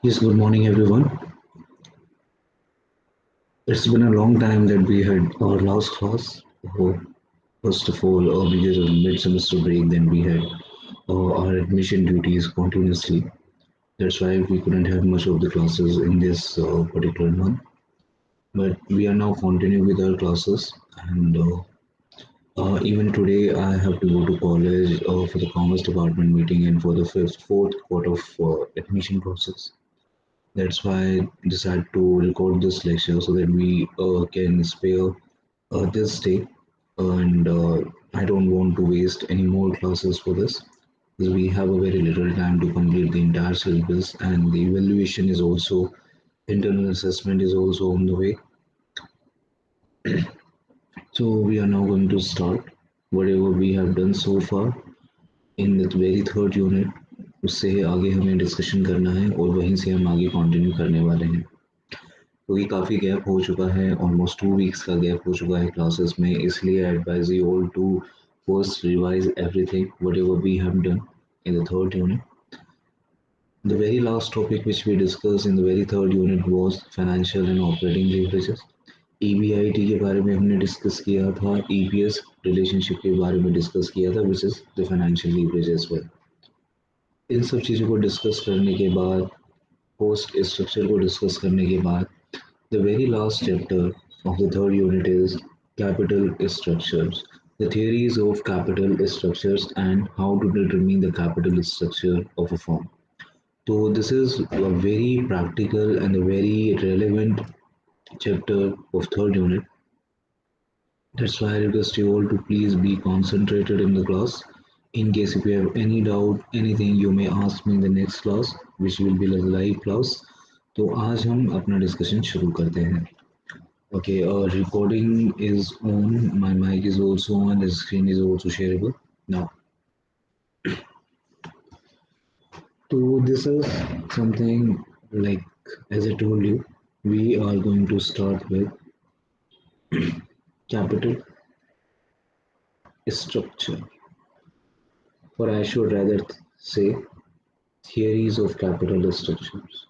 Yes, good morning, everyone. It's been a long time that we had our last class. Oh, first of all, because of the mid-semester break, then we had our admission duties continuously. That's why we couldn't have much of the classes in this particular month. But we are now continuing with our classes, and even today I have to go to college for the commerce department meeting and for the fourth quarter of admission process. That's why I decided to record this lecture so that we can spare this day. And I don't want to waste any more classes for this because we have a very little time to complete the entire syllabus, and the evaluation is also, internal assessment is also on the way. So we are now going to start whatever we have done so far in the very third unit. उससे आगे हमें discussion करना है और वहीं से हम आगे कंटिन्यू करने वाले हैं क्योंकि काफ़ी गैप हो चुका है, ऑलमोस्ट 2 वीक्स का गैप हो चुका है क्लासेस में, इसलिए I advise you all to first revise everything whatever we have done in the third unit. The very last topic which we discussed in the very third unit was financial and operating leverages. EBIT के बारे में हमने discuss किया था, EPS relationship के बारे में discuss किया था, which is the financial leverage as well. इन सब चीज़ों को डिस्कस करने के बाद, पोस्ट स्ट्रक्चर को डिस्कस करने के बाद, the very last chapter of the third unit is capital structures, the theories of capital structures and how to determine the capital structure of a firm. So this is a very practical and a very relevant chapter of third unit. That's why I request you all to please be concentrated in the class. In case if you have any doubt, anything, you may ask me in the next class, which will be a live class. तो आज हम अपना discussion शुरू करते हैं. Okay, recording is on. My mic is also on. The screen is also shareable. Now, so this is something like, as I told you, we are going to start with capital structure, or I should rather say theories of capital structures.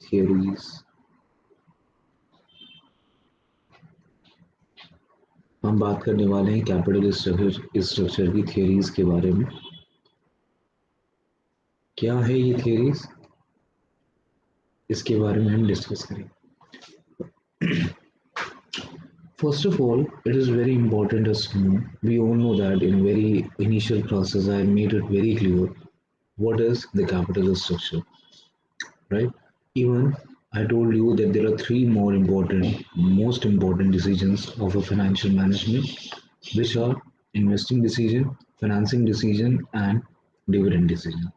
Theories. हम बात करने वाले हैं capital structure की theories के बारे में. क्या है ये थियरीज, इसके बारे में हम डिस्कस करेंगे. First of all, it is very important as to know, we all know that in very initial classes I made it very clear what is the capital structure, right? Even I told you that there are three most important decisions of a financial management, which are investing decision, financing decision, and dividend decision.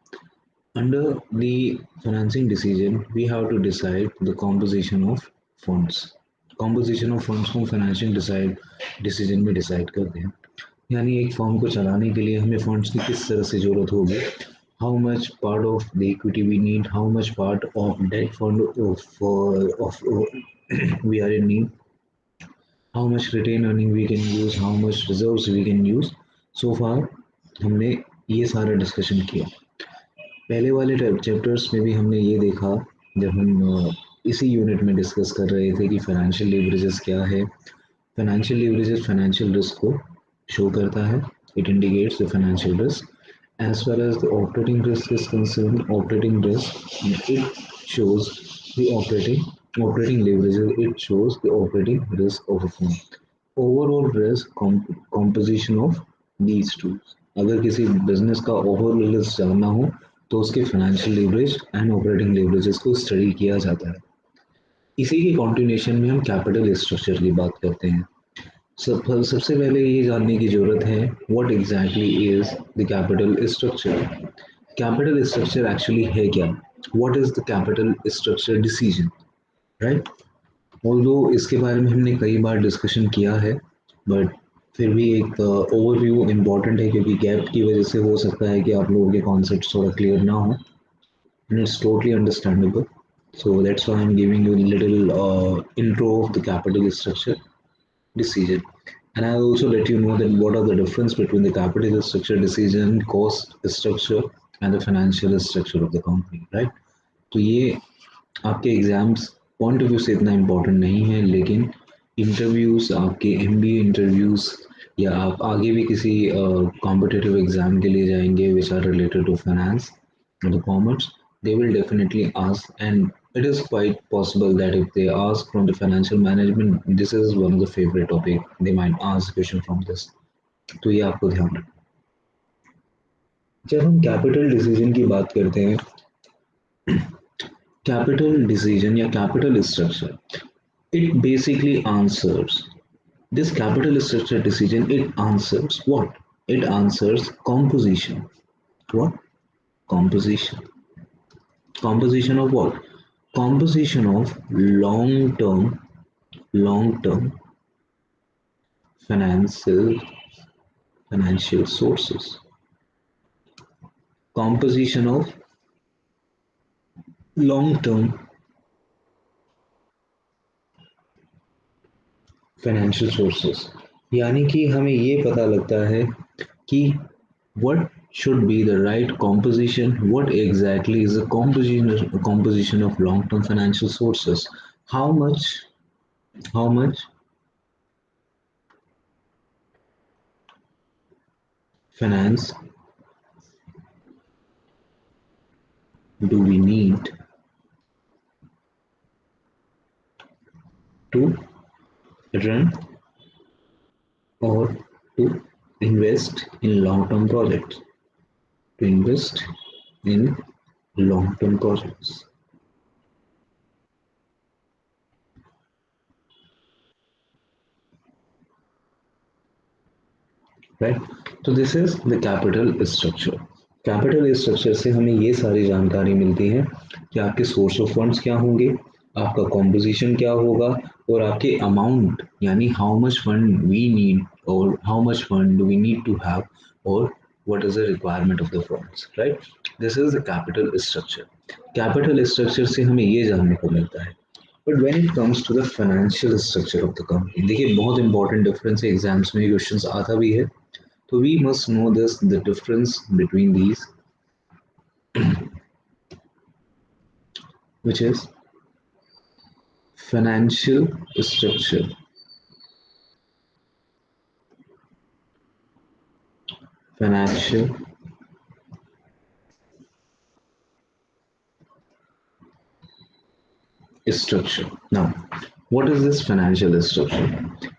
Under the financing decision, we have to decide the composition of funds. Composition of funds को financial decision में decide करते हैं. यानी एक form को चलाने के लिए हमें फंड्स की किस तरह से ज़रूरत होगी, how much part of the equity we need, how much part of debt fund of we are in need, how much retain earning we can use, how much reserves we can use. So far हमने ये सारा discussion किया. पहले वाले chapters में भी हमने ये देखा जब हम इसी यूनिट में डिस्कस कर रहे थे कि फाइनेंशियल लीवरेजेस क्या है. फाइनेंशियल लीवरेजेस फाइनेंशियल रिस्क को शो करता है, it indicates the financial risk. As far as the operating risk is concern, operating risk it shows the operating leverages, it shows the operating risk of a firm. Overall risk composition of these two. अगर किसी business का overall risk जानना हो तो उसके financial leverage and operating leverages को study किया जाता है. इसी के कॉन्टिन्यूशन में हम कैपिटल स्ट्रक्चर की बात करते हैं. सबसे पहले ये जानने की ज़रूरत है what exactly is the capital structure. Capital structure actually है क्या, what is the capital structure decision, right. Although इसके बारे में हमने कई बार डिस्कशन किया है, बट फिर भी एक ओवरव्यू इम्पॉर्टेंट है क्योंकि गैप की वजह से हो सकता है कि आप लोगों के कॉन्सेप्ट थोड़ा क्लियर ना हो, and it's totally understandable. So that's why I'm giving you a little intro of the capital structure decision. And I'll also let you know that what are the difference between the capital structure decision, cost structure, and the financial structure of the company, right? तो ये आपके exams point of view से इतना important नहीं है, लेकिन interviews, आपके MBA interviews या आप आगे भी किसी कॉम्पिटिटिव एग्ज़ाम के लिए जाएंगे which are related to finance or the commerce, they will definitely ask, and it is quite possible that if they ask from the financial management, this is one of the favorite topic. They might ask question from this. तो ये आपको ध्यान रखना। जब हम capital decision की बात करते हैं, कैपिटल डिसीजन या capital structure, it basically answers this capital structure decision. It answers what? It answers composition. What? Composition. Composition of what? Composition of long term financial sources. Composition of long term financial sources, यानी कि हमें ये पता लगता है कि what should be the right composition, what exactly is the composition of long term financial sources, how much finance do we need to run or to invest in long term projects, to invest in long term projects, right? तो this is the capital structure. Capital structure से हमें ये सारी जानकारी मिलती है कि आपके सोर्स ऑफ फंड्स क्या होंगे, आपका कॉम्पोजिशन क्या होगा, और आपके अमाउंट यानी how much fund we need और how much fund do we need to have, और what is the requirement of the funds, right? This is the capital structure. Capital structure से हमें ये जानने को मिलता है। But when it comes to the financial structure of the company, देखिए बहुत इंपॉर्टेंट डिफरेंस है, एग्जाम्स में क्वेश्चंस आता भी है, so we must know this, the difference between these, which is financial structure, financial structure. Now, what is this financial structure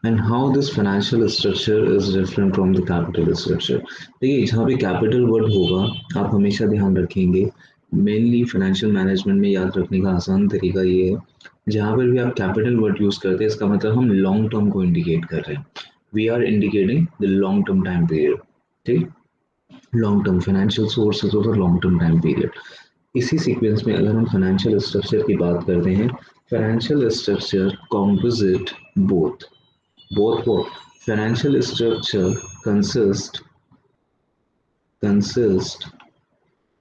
and how this financial structure is different from the capital structure? देखिए जहाँ पे capital word होगा, आप हमेशा ध्यान रखेंगे, mainly financial management में याद रखने का आसान तरीका ये है, जहाँ पर भी आप कैपिटल वर्ड यूज करते हैं इसका मतलब हम लॉन्ग टर्म को इंडिकेट कर रहे हैं, we are indicating the long term time period, ठीक, long term financial sources over long term time period. इसी सीक्वेंस में अगर हम फाइनेंशियल स्ट्रक्चर की बात करते हैं, financial structure composite both both what financial structure consist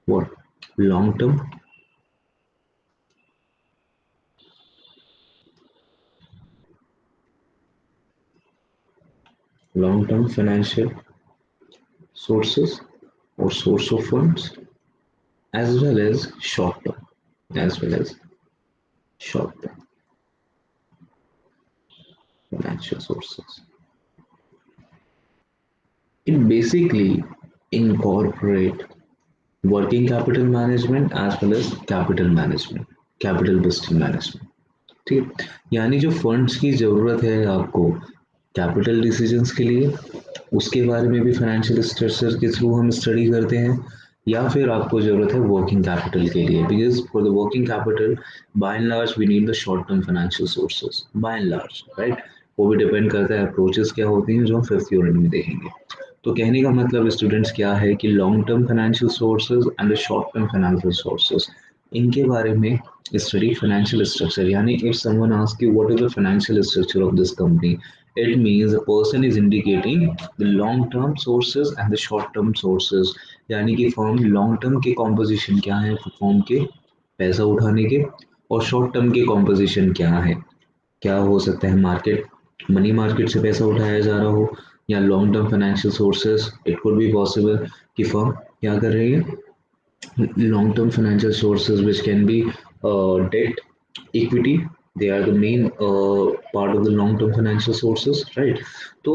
what long term financial sources or source of funds, as well as short term financial sources. It basically incorporate working capital management as well as capital business management, ठीक है, यानी जो funds की ज़रूरत है आपको capital decisions के लिए, उसके बारे में भी फाइनेंशियल स्ट्रक्चर के थ्रू हम स्टडी करते हैं, या फिर आपको ज़रूरत है वर्किंग कैपिटल के लिए, because for the working capital by and large we need the short term financial sources, by and large, right. वो भी डिपेंड करता है अप्रोचेस क्या होती हैं जो हम फिफ्थ यूनिट में देखेंगे। तो कहने का मतलब स्टूडेंट्स क्या है कि long term financial sources and the short term financial sources, इनके बारे में study financial structure, yani if someone asks you what is the financial structure of this company, it means the person is indicating the long term sources and the short term sources, यानी कि firm long term के composition क्या है firm के पैसा उठाने के, और शॉर्ट टर्म के कॉम्पोजिशन क्या है, क्या हो सकता है मार्केट, मनी मार्केट से पैसा उठाया जा रहा हो, या long term financial sources, it could be possible कि फर्म क्या कर रही है, long-term financial sources which can be debt, equity. They are the main part of the long-term financial sources, right? तो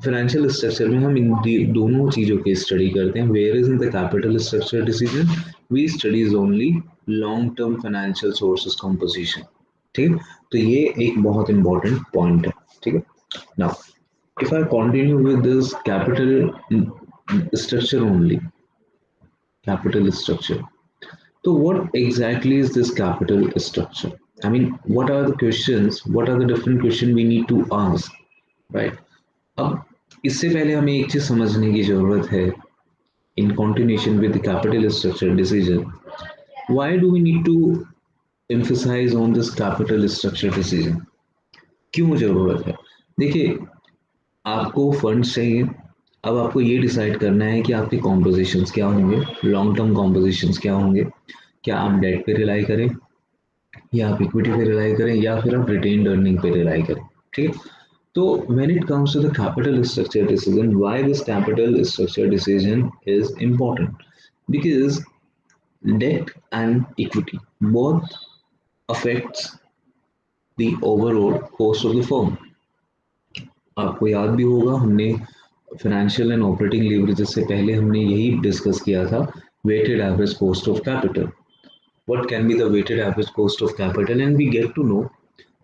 financial structure में हम इन दोनों चीज़ों की स्टडी करते हैं. Whereas in the capital structure decision we studies only long-term financial sources composition. ठीक है, तो ये एक बहुत important point है. ठीक है. Now if I continue with this structure only, capital structure. So what exactly is this capital structure? I mean, what are the questions? What are the different questions we need to ask, right? अब इससे पहले हमें एक चीज समझने की जरूरत है. In continuation with the capital structure decision, why do we need to emphasize on this capital structure decision? क्यों जरूरत है? देखिए, आपको फंड्स चाहिए. अब आपको ये डिसाइड करना है कि आपके कॉम्पोजिशंस क्या होंगे, लॉन्ग टर्म कॉम्पोजिशंस क्या होंगे. क्या आप डेट पे रिलाई करें, या आप इक्विटी पे रिलाई करें, या फिर आप रिटेन्ड अर्निंग पे रिलाई करें. ठीक है. तो when it comes to the capital structure decision, why this capital structure decision is important? Because debt and equity both affects the overall cost of the firm. आपको याद भी होगा, हमने फाइनेंशियल एंड ऑपरेटिंग लीवरेजेस से पहले हमने यही discuss किया था, weighted average cost of capital. What can be the weighted average cost of capital? And we get to know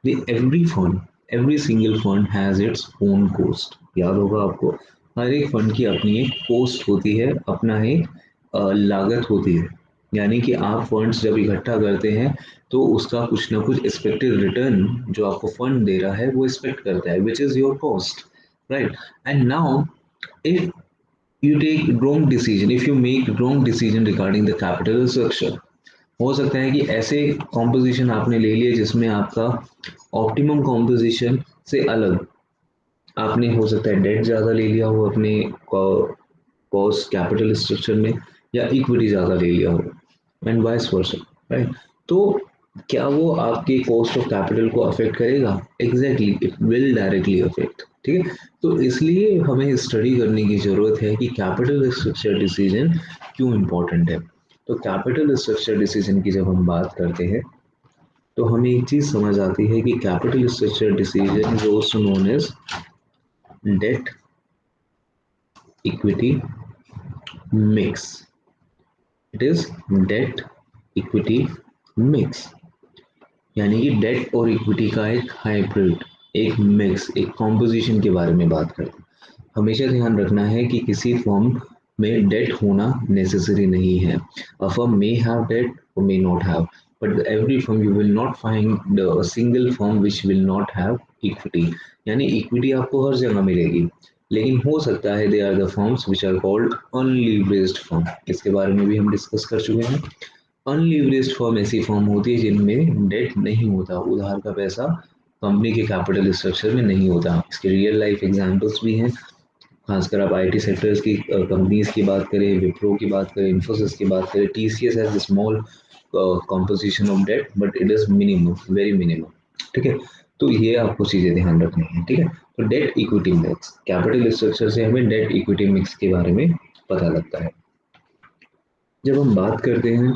the every single fund has its own cost. याद होगा आपको, हर एक फंड की अपनी एक कोस्ट होती है, अपना एक लागत होती है. यानी कि आप फंड्स जब इकट्ठा करते हैं तो उसका कुछ ना कुछ एक्सपेक्टेड रिटर्न जो आपको फंड दे रहा है वो एक्सपेक्ट करता है, which is your cost, right? And now if you take wrong decision, if you make wrong decision regarding the capital structure, हो सकता है कि ऐसे कॉम्पोजिशन आपने ले लिए जिसमें आपका ऑप्टिमम कॉम्पोजिशन से अलग, आपने हो सकता है डेट ज़्यादा ले लिया हो अपने कॉस्ट कैपिटल स्ट्रक्चर में, या इक्विटी ज़्यादा ले लिया हो, एंड वाइस वर्सा, राइट? तो क्या वो आपके कॉस्ट ऑफ कैपिटल को अफेक्ट करेगा? Exactly, it will directly affect. ठीक है. तो इसलिए हमें स्टडी करने की ज़रूरत है कि कैपिटल स्ट्रक्चर डिसीजन क्यों इम्पोर्टेंट है. तो कैपिटल स्ट्रक्चर डिसीजन की जब हम बात करते हैं तो हमें एक चीज़ समझ आती है कि capital structure decision is also known as debt equity mix. It is debt equity mix, यानी कि डेट और इक्विटी का एक हाइब्रिड, एक मिक्स, एक कॉम्पोजिशन के बारे में बात करते हैं. हमेशा ध्यान रखना है कि किसी फॉर्म में डेट होना नेसेसरी नहीं है. A firm may have debt or may not have, but every firm you will not find a single firm which will not have equity. यानी इक्विटी आपको हर जगह मिलेगी, लेकिन हो सकता है they are the firms which are called unleveraged firm. इसके बारे में भी हम डिस्कस कर चुके हैं. अनलीवरेज्ड फर्म ऐसी फर्म होती है जिनमें डेट नहीं होता, उधार का पैसा कंपनी के कैपिटल स्ट्रक्चर में नहीं होता. इसके रियल लाइफ एग्जांपल्स भी हैं. खासकर आप आईटी सेक्टर्स की कंपनीज की बात करें, विप्रो की बात करें, इन्फोसिस की बात करें, TCS has the small composition of debt, but it is minimum, very minimum. ठीक है. तो ये आपको चीज़ें ध्यान रखनी है. ठीक है. तो date equity mix, capital structure से हमें डेट इक्विटी मिक्स के बारे में पता लगता है. जब हम बात करते हैं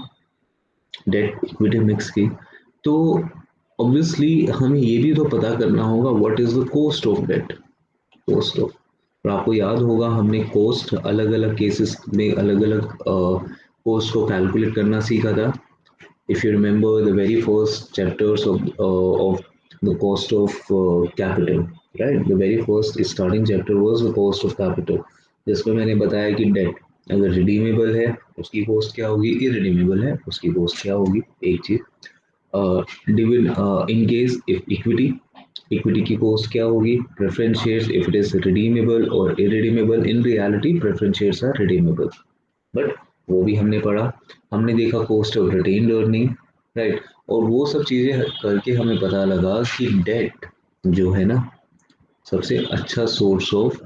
डेट इक्विटी मिक्स की, तो ऑब्वियसली हमें ये भी तो पता करना होगा what is the cost of debt. Cost of, और आपको याद होगा हमने कॉस्ट अलग अलग केसेस में अलग अलग कॉस्ट को कैलकुलेट करना सीखा था. If you remember the very first chapters of the cost of capital, right? The very first starting chapter was the cost of capital, जिसमें मैंने बताया कि डेट अगर रिडीमेबल है उसकी कॉस्ट क्या होगी, इरिडीमेबल है उसकी कॉस्ट क्या होगी. एक चीज, डिविड in case if equity, equity की कॉस्ट क्या होगी, preference shares if it is redeemable और irredeemable. In reality preference shares are redeemable, but वो भी हमने पढ़ा. हमने देखा cost of retained earning, right? और वो सब चीज़ें करके हमें पता लगा कि डेट जो है ना सबसे अच्छा सोर्स ऑफ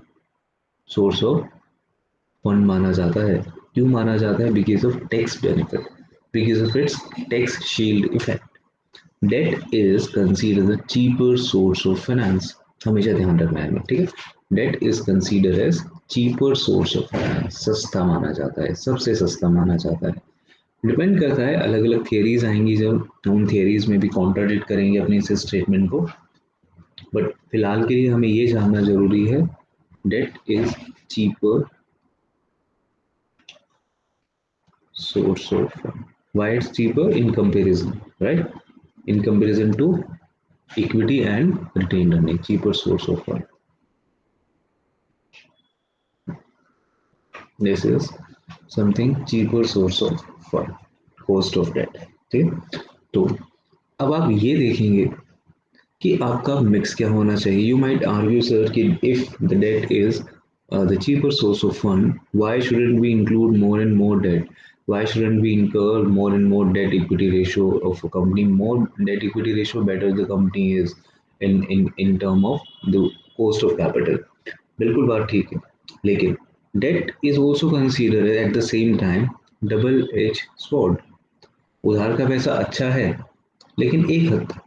फंड माना जाता है. क्यों माना जाता है? Because of tax benefit, because of its tax shield effect. Debt is consider the cheaper source of finance. हमेशा ध्यान रखना है. ठीक है. Debt is consider as cheaper source of finance, सस्ता माना जाता है, सबसे सस्ता माना जाता है. डिपेंड करता है, अलग अलग थियरीज आएंगी जब उन थियरीज में भी कॉन्ट्राडिक्ट करेंगे अपने इस स्टेटमेंट को, बट फिलहाल के लिए हमें ये जानना जरूरी है, debt is cheaper source of fund. Why it's cheaper in comparison, right? In comparison to equity and retained earning, cheaper source of fund. This is something cheaper source of fund, cost of debt. ठीक, तो अब आप ये देखेंगे कि आपका mix क्या होना चाहिए. यू माइट आर्ग्यू सर कि if the debt is the cheaper source of fund, why shouldn't we include more and more debt? Why shouldn't we incur more and more debt equity ratio of a company? More debt equity ratio, better the company is in term of the cost of capital. बिल्कुल बात ठीक है, लेकिन debt is also considered at the same time double edge sword. उधार का पैसा अच्छा है, लेकिन एक हद तक.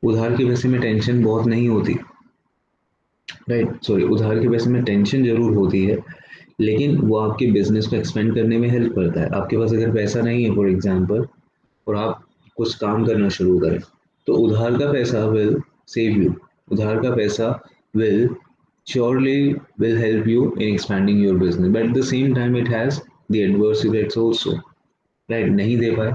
उधार के पैसे में टेंशन बहुत नहीं होती, राइट. सॉरी, उधार के पैसे में टेंशन जरूर होती है, लेकिन वो आपके बिजनेस को एक्सपेंड करने में हेल्प करता है. आपके पास अगर पैसा नहीं है फॉर एग्जांपल, और आप कुछ काम करना शुरू करें, तो उधार का पैसा विल सेव यू. उधार का पैसा will surely will help you in expanding your business, but at the same time it has the adverse effects also, right. नहीं दे पाए,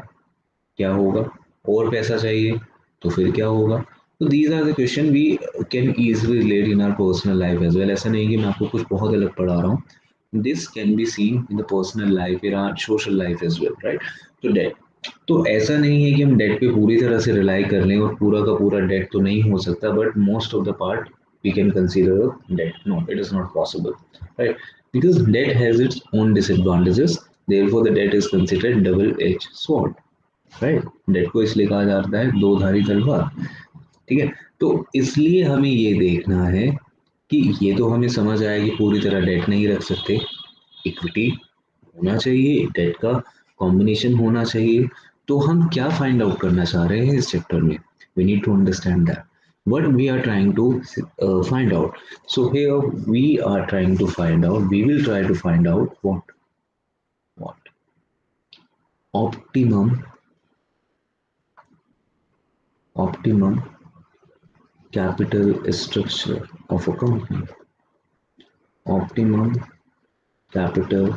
क्या होगा? और पैसा चाहिए, तो फिर क्या होगा? तो these are the question we can easily relate in our personal life as well. ऐसा नहीं कि मैं आपको कुछ बहुत अलग पढ़ा रहा हूँ. This can be seen in the personal life, in our social life as well, right. तो डेट, तो ऐसा नहीं है कि हम डेट पे पूरी तरह से रिलाई कर लें, और पूरा का पूरा डेट तो नहीं हो सकता, but most of the part we can consider debt. No, it is not possible, right? Because debt has its own disadvantages. Therefore, the debt is considered double-edged sword. Right. Debt को इसलिए कहा जाता है दो धारी तलवार. ठीक है. तो इसलिए हमें ये देखना है कि ये तो हमें समझ आया कि पूरी तरह डेट नहीं रख सकते, इक्विटी होना चाहिए, डेट का कॉम्बिनेशन होना चाहिए. तो हम क्या फाइंड आउट करना चाह रहे हैं इस चैप्टर में? We need to understand that what we are trying to find out. So here we are trying to find out, we will try to find out what optimum optimum capital structure of a company. Optimum capital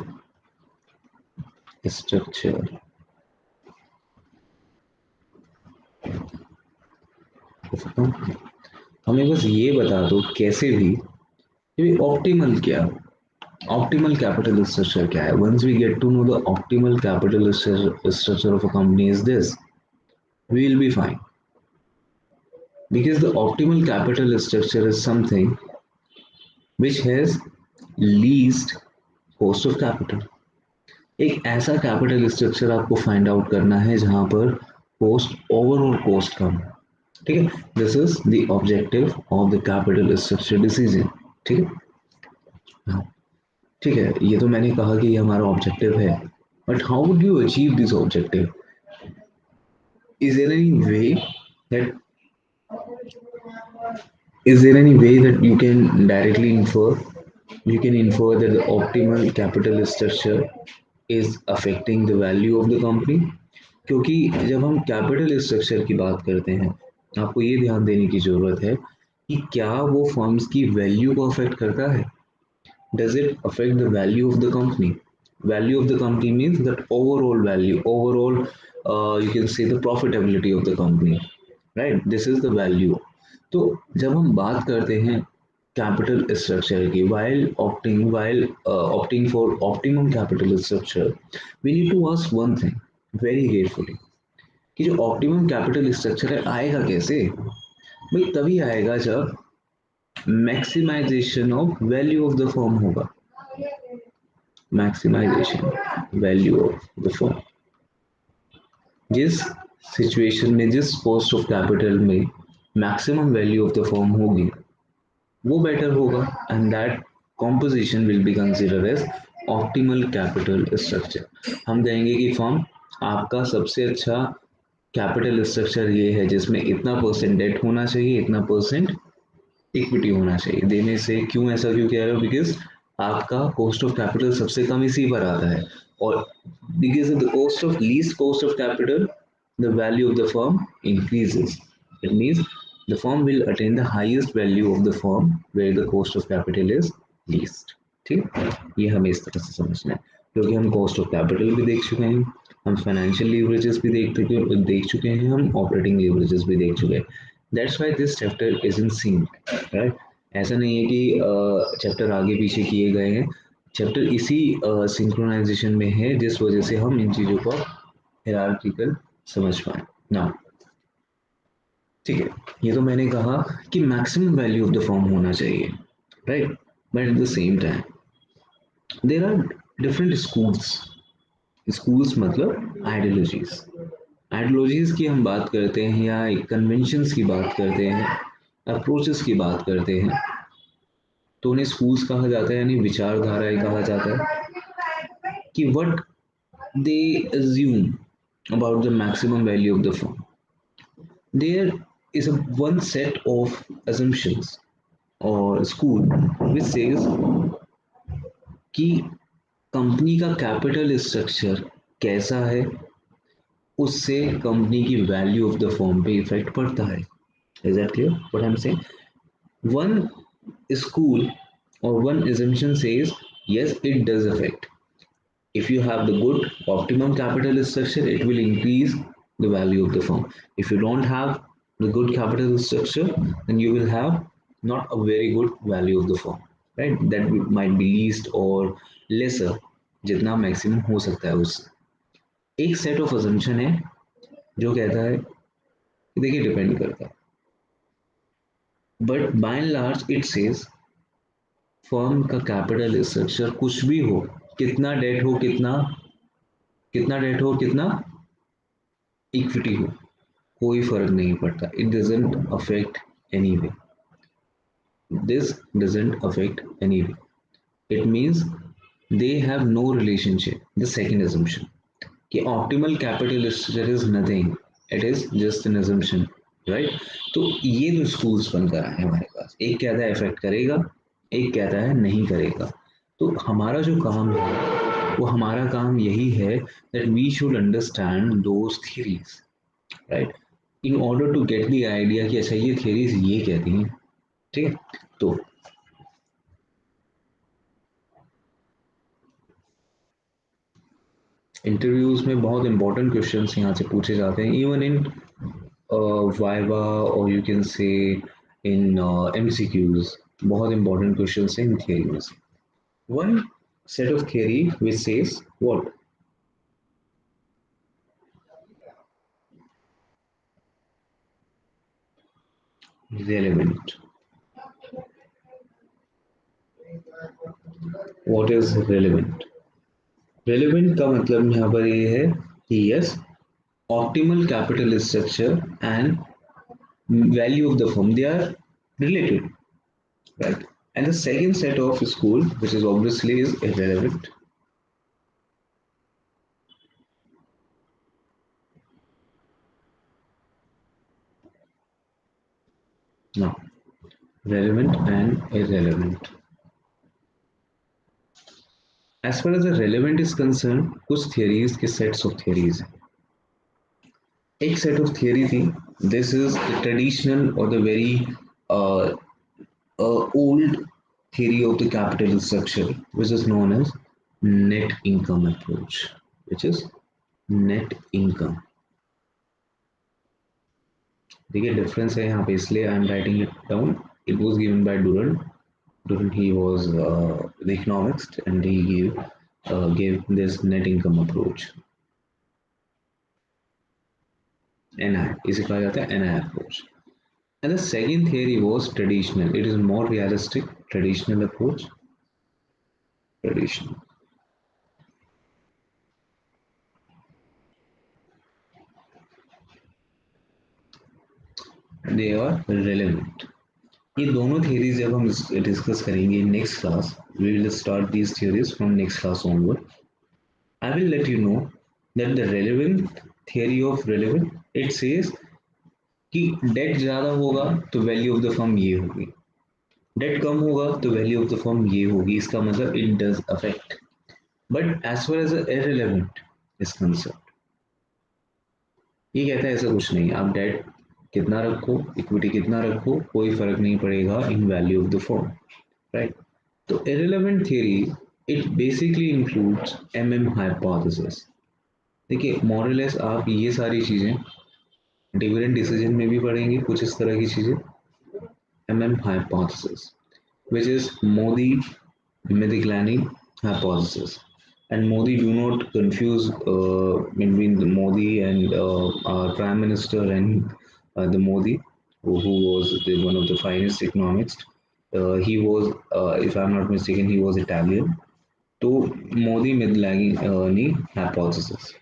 structure of a company. हमें बस ये बता दो कैसे भी कि optimal क्या है, ऑप्टिमल कैपिटल स्ट्रक्चर क्या है. Once we get to know the optimal capital structure of a company is this, we will be fine. Because the optimal capital structure is something which has least cost of capital. एक ऐसा capital structure आपको find out करना है जहां पर cost, overall cost कम है. ठीक है. This is the objective of the capital structure decision. ठीक है. हाँ, ठीक है. ये तो मैंने कहा कि ये हमारा ऑब्जेक्टिव है, but how would you achieve this objective? Is there any way that is there any way that you can directly infer, you can infer that the optimal capital structure is affecting the value of the company? क्योंकि जब हम capital structure की बात करते हैं, आपको ये ध्यान देने की जरूरत है कि क्या वो फर्म्स की वैल्यू को अफेक्ट करता है. Does it affect the value of the company? Value of the company means that overall value, overall you can say the profitability of the company, right. This is the value. तो जब हम बात करते हैं capital structure की, while opting for optimum capital structure, we need to ask one thing very carefully, कि जो optimum capital structure है आएगा कैसे? भाई तभी आएगा जब maximization of value of the firm होगा. Maximization value of the firm, जिस सिचुएशन में, जिस कॉस्ट ऑफ कैपिटल में maximum value of the firm होगी, वो बेटर होगा, and that composition will be consider as optimal capital structure. हम कहेंगे कि फर्म आपका सबसे अच्छा कैपिटल स्ट्रक्चर ये है जिसमें इतना परसेंट डेट होना चाहिए, इतना परसेंट इक्विटी होना चाहिए. देने से क्यों, ऐसा क्यों कह रहे हो? बिकॉज आपका कॉस्ट ऑफ कैपिटल सबसे कम इसी पर आता है, और because of the cost of capital the value of the firm increases. It means the firm will attain the highest value of the firm where the cost of capital is least. ठीक, ये हमें इस तरह से समझना है, क्योंकि हम कॉस्ट ऑफ कैपिटल भी देख चुके हैं, हम फाइनेंशियल लीवरेजेस भी देख चुके हैं, हम ऑपरेटिंग लीवरेजेस भी देख चुके हैं. That's why this chapter is in sync, right. ऐसा नहीं है कि चैप्टर आगे पीछे किए गए हैं, चैप्टर इसी सिंक्रोनाइजेशन में है जिस वजह से हम इन चीज़ों को हिरार्किकल समझ पाए ना. ठीक है, ये तो मैंने कहा कि maximum value of the form होना चाहिए, right. But at the same time there are different schools. Schools मतलब आइडियोलॉजीज. आइडियोलॉजीज की हम बात करते हैं या कन्वेंशंस की बात करते हैं, अप्रोचेस की बात करते हैं, तो उन्हें स्कूल्स कहा जाता है, यानी विचारधाराएं कहा जाता है, कि what they assume about the maximum value of the firm. There is a one set of assumptions or school which says कि कंपनी का कैपिटल स्ट्रक्चर कैसा है, उससे कंपनी की वैल्यू ऑफ द फर्म पे इफेक्ट पड़ता है. Is that clear what I am saying? One school or one assumption says yes, it does affect. If you have the good optimum capital structure, it will increase the value of the firm. If you don't have the good capital structure, then you will have not a very good value of the firm, right? That might be least or lesser, जितना maximum हो सकता है उससे. एक set of assumption है जो कहता है कि देखिए डिपेंड करता है, but by and large it says firm का कैपिटल स्ट्रक्चर कुछ भी हो, कितना डेट हो, कितना डेट हो, कितना इक्विटी हो, कोई फर्क नहीं पड़ता. It doesn't affect any way. This doesn't affect any way. It means they have no relationship. The second assumption कि optimal capital structure is nothing, it is just an assumption, right. तो ये जो schools बनकर आए हैं हमारे पास, एक कहता है इफेक्ट करेगा, एक कहता है नहीं करेगा. तो हमारा जो काम है वो हमारा काम यही है that we should understand those theories, right, in order to get the idea कि अच्छा ये थियरीज ये कहती हैं. ठीक है, तो इंटरव्यूज में बहुत इंपॉर्टेंट क्वेश्चंस यहाँ से पूछे जाते हैं, इवन इन वाइवा और you can say in MCQs. बहुत इंपॉर्टेंट क्वेश्चंस हैं इन थियरी में से. One set of theory which says what relevant. What is relevant? Relevant का मतलब यहाँ पर ये है कि yes, optimal capital structure and value of the firm, they are related, right? And the second set of school, which is obviously is irrelevant. Now, relevant and irrelevant. As far as the relevant is concerned, कुछ theories के sets of theories हैं. एक set of theory थी, this is the traditional or the very uh, old theory of the capital structure, which is known as net income approach, which is net income. देखिए difference है यहाँ पे, इसलिए I am writing it down. It was given by Durand. Durand he was the economist and he gave this net income approach. NI इसे कहा जाता है NI approach. And the second theory was traditional. It is more realistic. Traditional approach. Traditional. They are relevant. ये दोनों theories जब हम discuss करेंगे next class, we will start these theories from next class onward. I will let you know that the relevant theory of relevant, it says कि date ज़्यादा होगा तो value of the firm ये होगी. Date कम होगा तो value of the firm ये होगी, इसका मतलब it does affect, but as far as irrelevant is concern, ये कहता है ऐसा कुछ नहीं, आप डेट कितना रखो, इक्विटी कितना रखो, कोई फर्क नहीं पड़ेगा in value of the firm, right. तो irrelevant theory it basically includes MM hypothesis. देखिए मॉरलेस आप ये सारी चीज़ें डिविडेंड डिसीजन में भी पढ़ेंगे कुछ इस तरह की चीज़ें, MM hypothesis which is Modi Modiglani hypothesis. And Modi, do not confuse between the Modi and our Prime Minister and the Modi, who was one of the finest economists. He was, if I'm not mistaken, he was Italian. So Modi Modiglani hypothesis.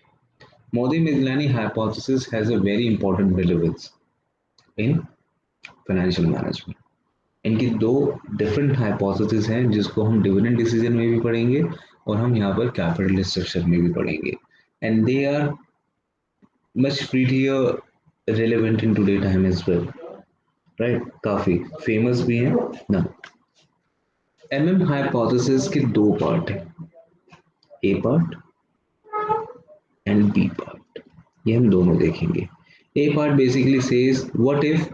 Modi Modiglani hypothesis has a very important relevance in financial management. इनकी दो different hypothesis हैं जिसको हम dividend decision में भी पढ़ेंगे और हम यहाँ पर कैपिटल स्ट्रक्चर में भी पढ़ेंगे, and they are much prettier relevant in today time as well, right, काफी फेमस भी हैं ना। एमएम हाइपोथेसिस के दो पार्ट हैं, A part and B part, ये हम दोनों देखेंगे। A part basically says what if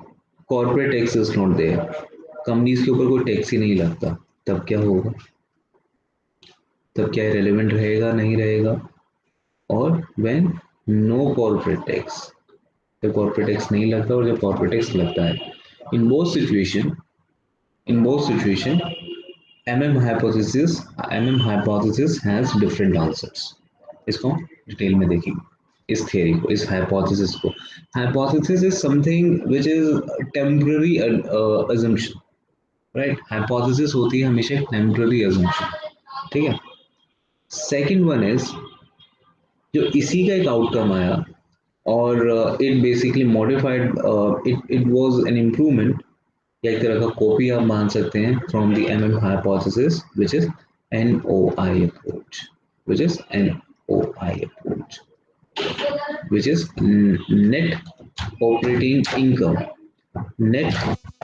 corporate tax is not there, companies के ऊपर कोई टैक्स ही नहीं लगता, तब क्या होगा, तब क्या रेलेवेंट रहेगा नहीं रहेगा, और व्हेन नो कॉर्पोरेट टैक्स, जब कॉर्पोरेट टैक्स नहीं लगता और जब कॉर्पोरेट टैक्स लगता है, in both situation, in both situation MM hypothesis has different answers. इसको डिटेल में देखेंगे इस थियरी को, इस हाइपोथेसिस को। Hypothesis is something which is temporary assumption, right, hypothesis होती है हमेशा टेम्पररी assumption, ठीक है। सेकंड वन इज जो इसी का एक आउटकम आया और it basically modified, it it was an improvement या एक तरह का कॉपी आप मान सकते हैं from the MM hypothesis which is NOI approach, which is NOI approach, which is net operating income, net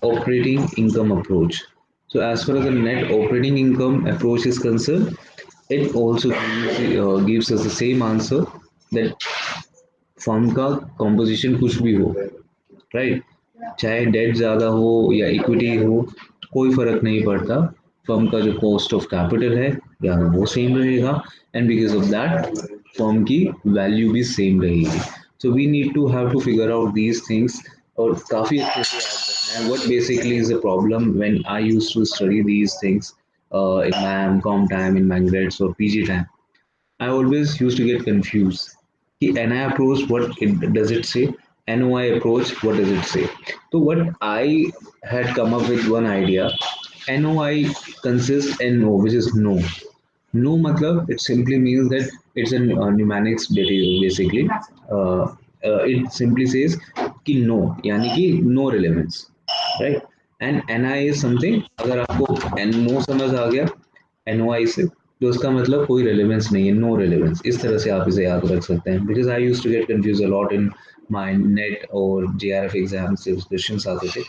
operating income approach. So as far as the net operating income approach is concerned, it also gives us the same answer that firm का composition कुछ भी हो, right, चाहे date ज़्यादा हो या equity हो, कोई फर्क नहीं पड़ता, फर्म का जो कॉस्ट ऑफ कैपिटल है या वो सेम रहेगा, and because of that firm की वैल्यू भी सेम रहेगी। So we need to have to figure out these things, और काफ़ी अच्छे से याद रखना है what basically is the problem when I used to study these things in my MCOM time, in my grades or PG time. I always used to get confused. The NI approach, what does it say? NOI approach, what does it say? So what I had come up with one idea. NOI consists NO, which is no. No matlab it simply means that it's a numerics basically. It simply says कि no, यानी कि no relevance, right? And NI is something, अगर आपको no समझ आ गया NOI से, तो उसका मतलब कोई रेलेवेंस नहीं है, नो रेलेवेंस, इस तरह से आप इसे याद रख सकते हैं। Because I use to get confuse a lot in my NET और जेआरएफ एग्जाम से क्वेश्चंस आते थे,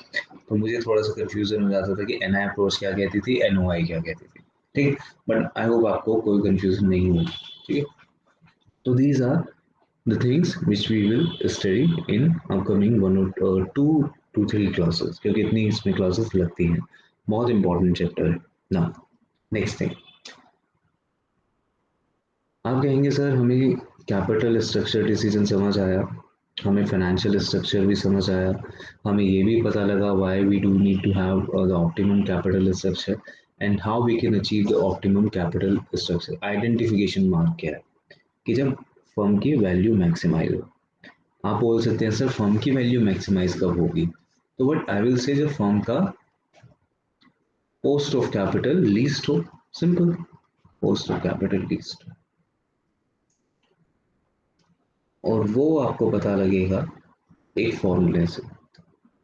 तो मुझे थोड़ा सा कंफ्यूजन हो जाता था कि एनआई अप्रोच क्या कहती थी, एनओआई क्या कहती थी, ठीक है। बट आई होप आपको कोई कंफ्यूजन नहीं होगी, ठीक है। तो these are the things which we will study in upcoming 1 or 2 to 3 classes, क्योंकि इतनी इसमें क्लासेस लगती हैं, बहुत इंपॉर्टेंट चैप्टर है ना। नेक्स्ट थिंग, आप कहेंगे सर हमें कैपिटल स्ट्रक्चर डिसीजन समझ आया, हमें फाइनेंशियल स्ट्रक्चर भी समझ आया, हमें ये भी पता लगा why we do need to have the optimum capital structure and how we can achieve the optimum capital structure. Identification mark क्या है कि जब फर्म की वैल्यू मैक्सिमाइज हो, आप बोल सकते हैं सर फर्म की वैल्यू मैक्सिमाइज कब होगी, तो वट आई विल से जब फर्म का कॉस्ट ऑफ कैपिटल लीस्ट हो, simple, cost of capital least, और वो आपको पता लगेगा एक फॉर्मूले से,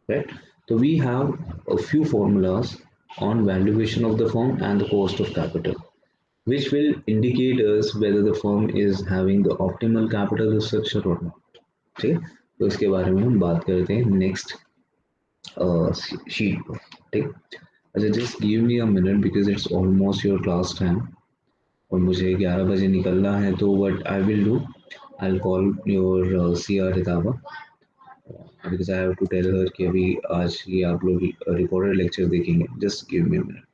राइट। तो we have a few formulas on valuation of the firm and the cost of capital, which will indicate us whether the firm is having the optimal capital structure or not, ठीक है। तो इसके बारे में हम बात करते हैं नेक्स्ट शीट पर, ठीक। अच्छा, just give me a minute because it's almost your class time और मुझे 11 बजे निकलना है, तो what I will do, I will call your C R रितावा because I have to tell her कि अभी आज ये आप लोग रिकॉर्डेड लेक्चर देखेंगे। Just give me a minute.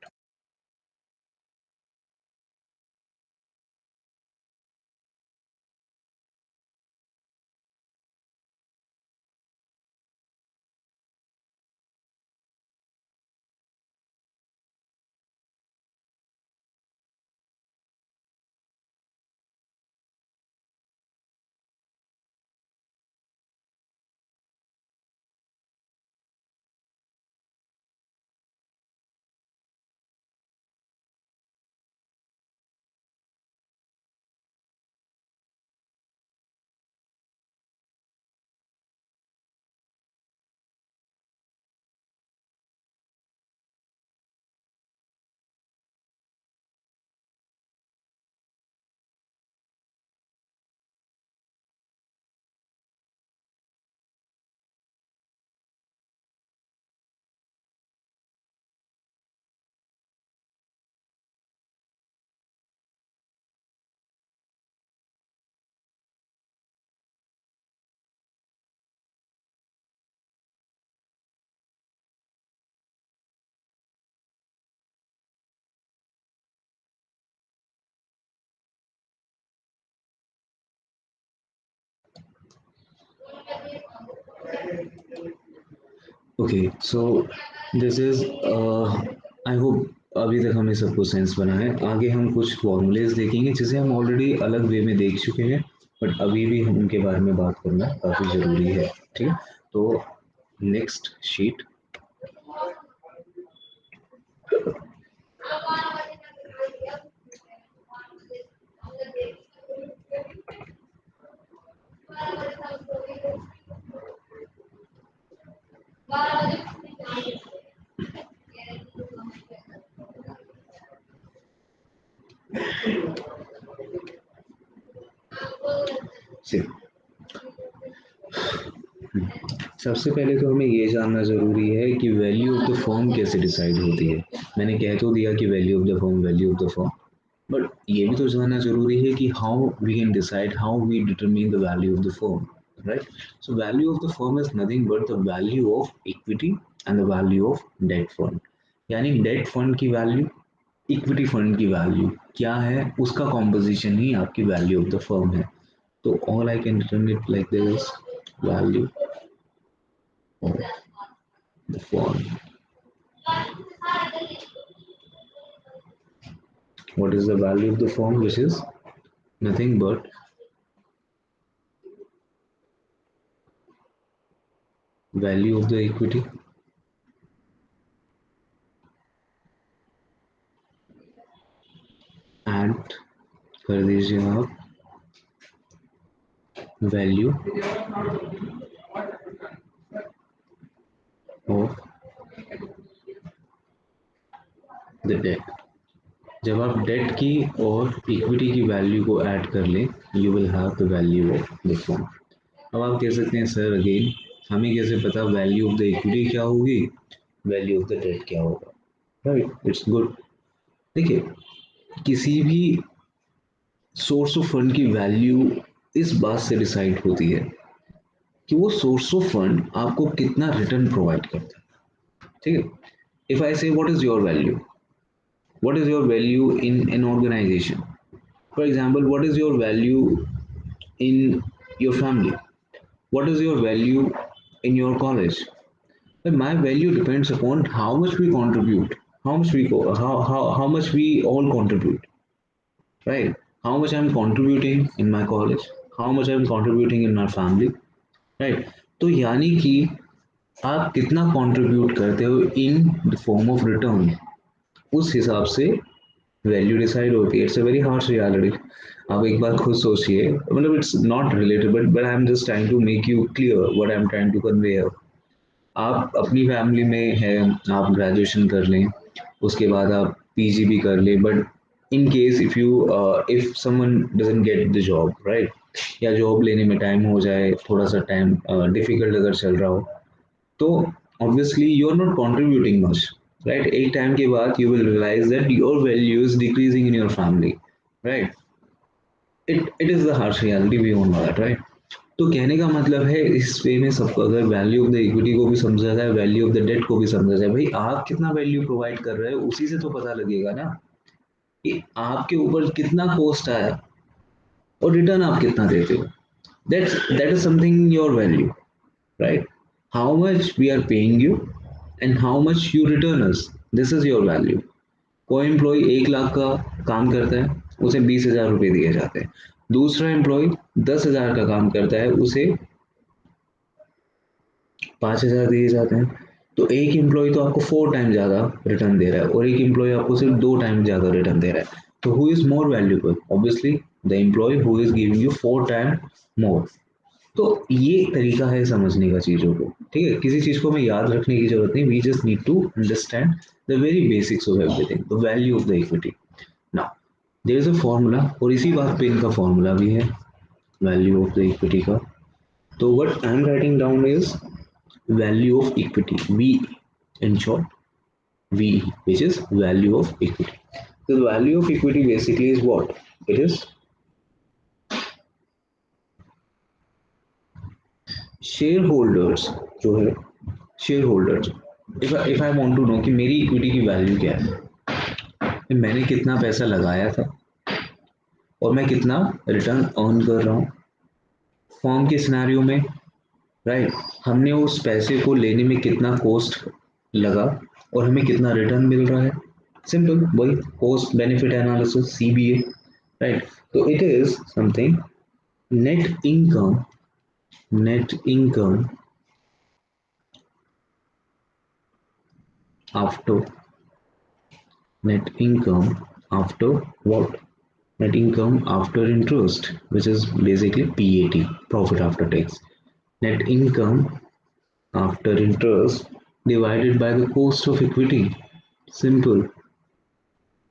Okay, so this is, I hope अभी तक हमें सब कुछ सेंस बना है। आगे हम कुछ फॉर्मूलेज देखेंगे जिसे हम ऑलरेडी अलग वे में देख चुके हैं, बट अभी भी हम उनके बारे में बात करना काफ़ी ज़रूरी है। ठीक है, तो नेक्स्ट शीट। से सबसे पहले तो हमें ये जानना ज़रूरी है कि वैल्यू ऑफ द फर्म कैसे डिसाइड होती है। मैंने कह तो दिया कि value of the firm, value of the firm, but ये भी तो जानना ज़रूरी है कि how we can decide, how we determine the value of the firm, right? So value of the firm is nothing but the value of equity and the value of debt fund. यानी debt fund की value, equity fund की value क्या है, उसका composition ही आपकी value of the firm है। तो all I can determine it like this, value of the firm. What is the value of the firm? Which is nothing but value of the equity and कर दीजिए आप value of the debt। जब आप date की और equity की value को add कर लें, you will have the value of the firm. अब आप कह सकते हैं सर अगेन हमें कैसे पता वैल्यू ऑफ द इक्विटी क्या होगी, वैल्यू ऑफ द डेट क्या होगा, राइट? It's good. देखिए, किसी भी सोर्स ऑफ फंड की वैल्यू इस बात से डिसाइड होती है कि वो सोर्स ऑफ फंड आपको कितना रिटर्न प्रोवाइड करता है। ठीक है, if I say what is your value, what is your value in an organization, for example what is your value in your family, what is your value in your college? But my value depends upon how much we contribute, how much we go, how much we all contribute, right? How much I'm contributing in my college, how much I'm contributing in my family, right? तो यानी कि आप कितना contribute करते हो in the form of return, उस हिसाब से वैल्यू डिसाइड होती है। It's a very harsh reality. आप एक बार खुद सोचिए, मतलब it's not related but I am just trying to make you clear what I am trying to convey. आप अपनी फैमिली में है, आप ग्रेजुएशन कर लें, उसके बाद आप पीजी भी कर लें, but in case if someone doesn't get the job, right, या जॉब लेने में टाइम हो जाए, थोड़ा सा टाइम डिफिकल्ट अगर चल रहा हो, तो obviously you are not contributing much, right? एक टाइम के बाद you will realize that your value is decreasing in your family, right? It is the harsh reality, we own that, right? तो कहने का मतलब है इस वे में सबको अगर वैल्यू ऑफ द इक्विटी को भी समझा जाए, वैल्यू ऑफ द डेट को भी समझा जाए, भाई आप कितना वैल्यू प्रोवाइड कर रहे हो उसी से तो पता लगेगा ना कि आपके ऊपर कितना कॉस्ट आया और रिटर्न आप कितना देते हो। That is something your value, right? How much we are paying you and how much you return us, this is your value. कोई एम्प्लॉय 1 लाख का काम करता है, उसे 20,000 रुपये दिए जाते हैं। दूसरा एम्प्लॉय 10,000 का काम करता है, उसे 5,000 दिए जाते हैं। तो एक एम्प्लॉय तो आपको 4 टाइम ज़्यादा रिटर्न दे रहा है और एक एम्प्लॉय आपको सिर्फ 2 टाइम ज़्यादा रिटर्न दे रहा है। तो who is more valuable? Obviously the employ who is giving you 4 time more. तो ये तरीका है समझने का चीज़ों को, ठीक है? किसी चीज़ को हमें याद रखने की जरूरत नहीं, we just need to understand the very basics of everything, the value of the equity. Now there is a formula, और इसी बात पे इनका फॉर्मूला भी है वैल्यू ऑफ द इक्विटी का। तो what I am writing down is value of equity, V, in short, V, which is value of equity. So the value of equity basically is what? It is shareholders, जो है shareholders, if I want to know कि मेरी equity की value क्या है, कि मैंने कितना पैसा लगाया था और मैं कितना रिटर्न अर्न कर रहा हूँ फॉर्म के सिनेरियो में, राइट? हमने उस पैसे को लेने में कितना कॉस्ट लगा और हमें कितना रिटर्न मिल रहा है। सिंपल, वही cost benefit analysis, CBA, right? तो it is something net income, net income after, net income after what? Net income after interest, which is basically PAT, profit after tax. Net income after interest divided by the cost of equity. Simple.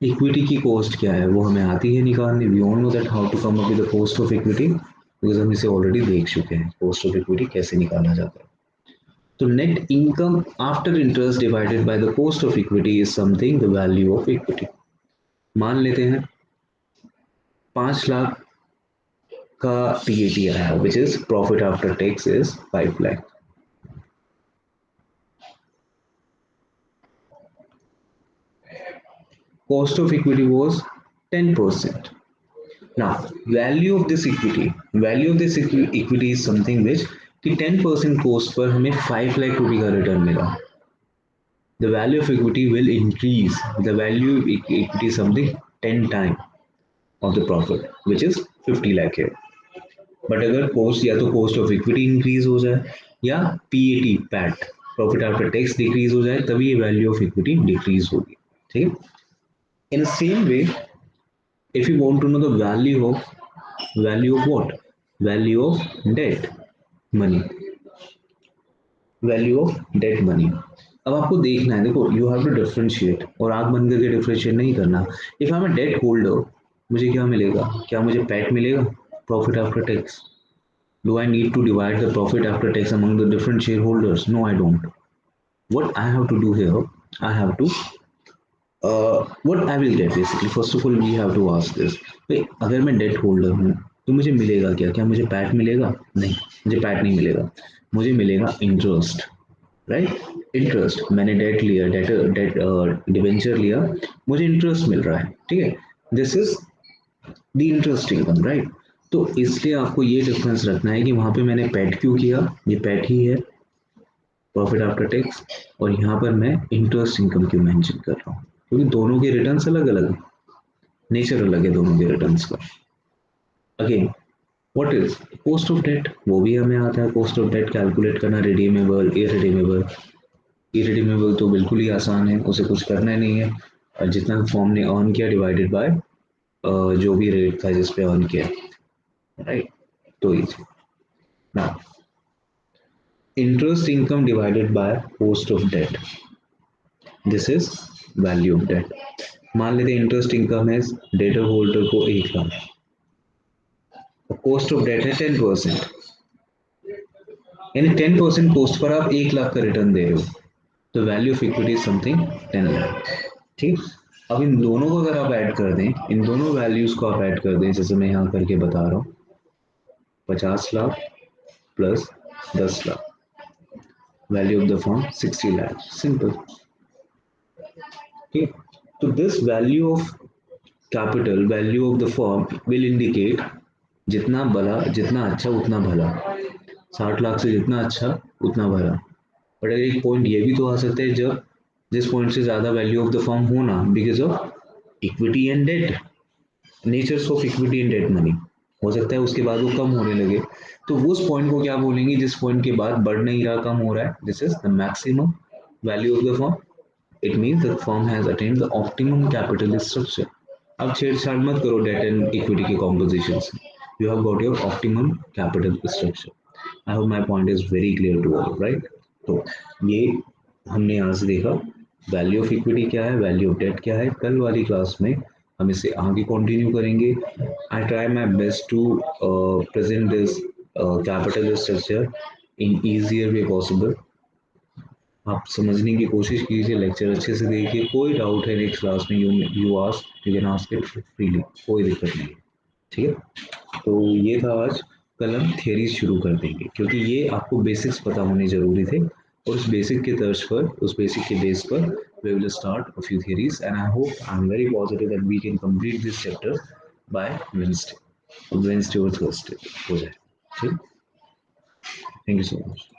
Equity की cost क्या है वो हमें आती है निकालनी, we all know that how to come up with the cost of equity, because हम इसे ऑलरेडी देख चुके हैं कॉस्ट ऑफ इक्विटी कैसे निकाला जाता है। तो net income after interest divided by the cost of equity is something the value of equity. मान लेते हैं 5 लाख का पीएटी आया, which is profit after tax is 5 lakh. Cost of equity was 10%. Now, value of this equity is something which कि 10% cost पर हमें 5 लाख रुपए का रिटर्न मिला। The value of equity will increase. The value of equity is something 10 times of the profit, which is 50 lakh here. But अगर cost या तो cost of equity increase हो जाए या PAT PAT profit after tax decrease हो जाए, तभी ये वैल्यू ऑफ इक्विटी डिक्रीज होगी, ठीक है? In same way, if you want to know the value of what? Value of debt money, value of debt money. अब आपको देखना है, देखो यू हैव टू डिफरेंशिएट, और आग बंद करके डिफरेंशिएट नहीं करना। If I am a debt holder, मुझे क्या मिलेगा? क्या मुझे पैट मिलेगा? Profit after tax. Do I need to divide the profit after tax among the different share holders? No, I don't. What I have to do here, I have to what I will get basically, first of all we have to ask this, भाई अगर मैं date holder हूँ तो मुझे मिलेगा क्या? क्या मुझे पैट मिलेगा? नहीं, मुझे पैट नहीं मिलेगा, मुझे मिलेगा इंटरेस्ट, राइट? इंटरेस्ट, मैंने डेट लिया, डेट डेट डिवेंचर लिया, मुझे इंटरेस्ट मिल रहा है, ठीक है? This is the interest income, right? तो इसलिए आपको ये डिफरेंस रखना है कि वहां पे मैंने पैट क्यों किया, ये पैट ही है, प्रॉफिट आफ्टर टैक्स, और यहाँ पर मैं इंटरेस्ट इनकम क्यों मेंशन कर रहा हूँ, क्योंकि दोनों के रिटर्न्स अलग अलग हैं, नेचर अलग है दोनों के रिटर्न्स का। Again, what is cost of debt? वो भी हमें आता है कॉस्ट ऑफ डेट कैलकुलेट करना, रिडीमेबल, इररिडीमेबल। इररिडीमेबल तो बिल्कुल ही आसान है, उसे कुछ करना ही नहीं है, और जितना फॉर्म ने अर्न किया डिवाइडेड बाय जो भी रेट था जिस पे अर्न किया, राइट? तो easy. Now interest income divided by cost of debt, this is value of debt. मान लेते हैं इंटरेस्ट इनकम है डेटर होल्डर को 1 लाख, कॉस्ट ऑफ डेट है 10%, यानी 10% कॉस्ट पर आप 1 लाख का रिटर्न दे रहे हो। The value of equity is something 10 lakh. ठीक। अब इन दोनों को अगर आप ऐड कर दें, इन दोनों वैल्यूज को आप ऐड कर दें, जैसे मैं यहाँ करके बता रहा हूँ, 50 lakh plus 10 lakh, value of the firm 60 lakh, simple. ठीक। तो this value of capital, value of the firm will indicate जितना बड़ा, जितना अच्छा उतना भला, 60 लाख से जितना अच्छा उतना भला। बट एक पॉइंट ये भी तो आ सकता है, जब जिस पॉइंट से ज्यादा वैल्यू ऑफ द फर्म होना because of equity and debt, natures of equity and debt money, हो सकता है उसके बाद वो कम होने लगे। तो उस पॉइंट को क्या बोलेंगे, जिस पॉइंट के बाद बढ़ नहीं रहा, कम हो रहा है, this is the maximum value of the firm. It means the firm has attend the optimum capital structure. अब छेड़छाड़ मत करो डेट एंड इक्विटी के कॉम्पोजिशन से, you have got your optimum capital structure. I hope my point is very clear to all, right. तो ये हमने यहाँ से देखा वैल्यू ऑफ इक्विटी क्या है, वैल्यू ऑफ डेट क्या है। कल वाली क्लास में हम इसे आगे कंटिन्यू करेंगे। I try my best to present this capital structure in easier way possible. आप समझने की कोशिश कीजिए, लेक्चर अच्छे से देखिए। कोई डाउट है नेक्स्ट क्लास में, you ask, you can ask it freely, कोई दिक्कत नहीं है। ठीक है। तो ये था आज। कल हम थियरी शुरू कर देंगे, क्योंकि ये आपको बेसिक्स पता होने जरूरी थे, और उस बेसिक के तर्ज पर, उस बेसिक के बेस पर we will start a few theories, and I hope, I am very positive that we can complete this chapter by Wednesday, Wednesday और थर्सडे हो जाए। ठीक। Thank you so much.